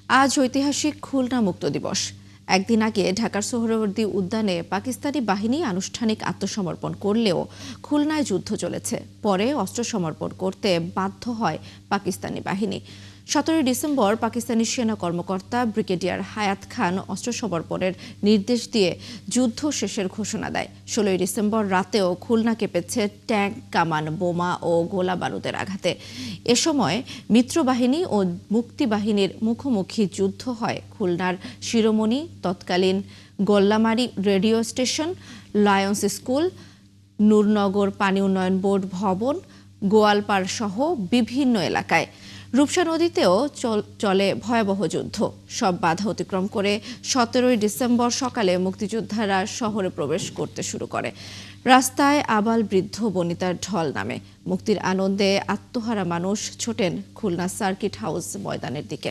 আজ ঐতিহাসিক খুলনা মুক্ত দিবস। একদিন আগে ঢাকার সোহরাওয়ার্দী উদ্যানে পাকিস্তানি বাহিনী আনুষ্ঠানিক আত্মসমর্পণ করলেও খুলনায় যুদ্ধ চলেছে। পরে অস্ত্র সমর্পণ করতে বাধ্য হয় পাকিস্তানি বাহিনী। 17 ডিসেম্বর পাকিস্তানি সেনা কর্মকর্তা ব্রিগেডিয়ার হায়াত খান অস্ত্র সমর্পণের নির্দেশ দিয়ে যুদ্ধ শেষের ঘোষণা দেয়। 16 ডিসেম্বর রাতেও খুলনা কেঁপেছে ট্যাঙ্ক, কামান, বোমা ও গোলা বারুদের আঘাতে। এ সময় মিত্রবাহিনী ও মুক্তিবাহিনীর মুখোমুখি যুদ্ধ হয় খুলনার শিরোমণি, তৎকালীন Gollamari radio station, lions school, Nurnagar পানি উন্নয়ন বোর্ড ভবন, গোয়ালপাড় সহ বিভিন্ন এলাকায়। রূপসা নদীতেও চলে ভয়াবহ যুদ্ধ। সব বাধা অতিক্রম করে 17 ডিসেম্বর সকালে মুক্তিযোদ্ধারা শহরে প্রবেশ করতে শুরু করে। রাস্তায় আবাল বৃদ্ধ বনিতার ঢল নামে। মুক্তির আনন্দে আত্মহারা মানুষ ছোটেন খুলনা সার্কিট হাউস ময়দানের দিকে।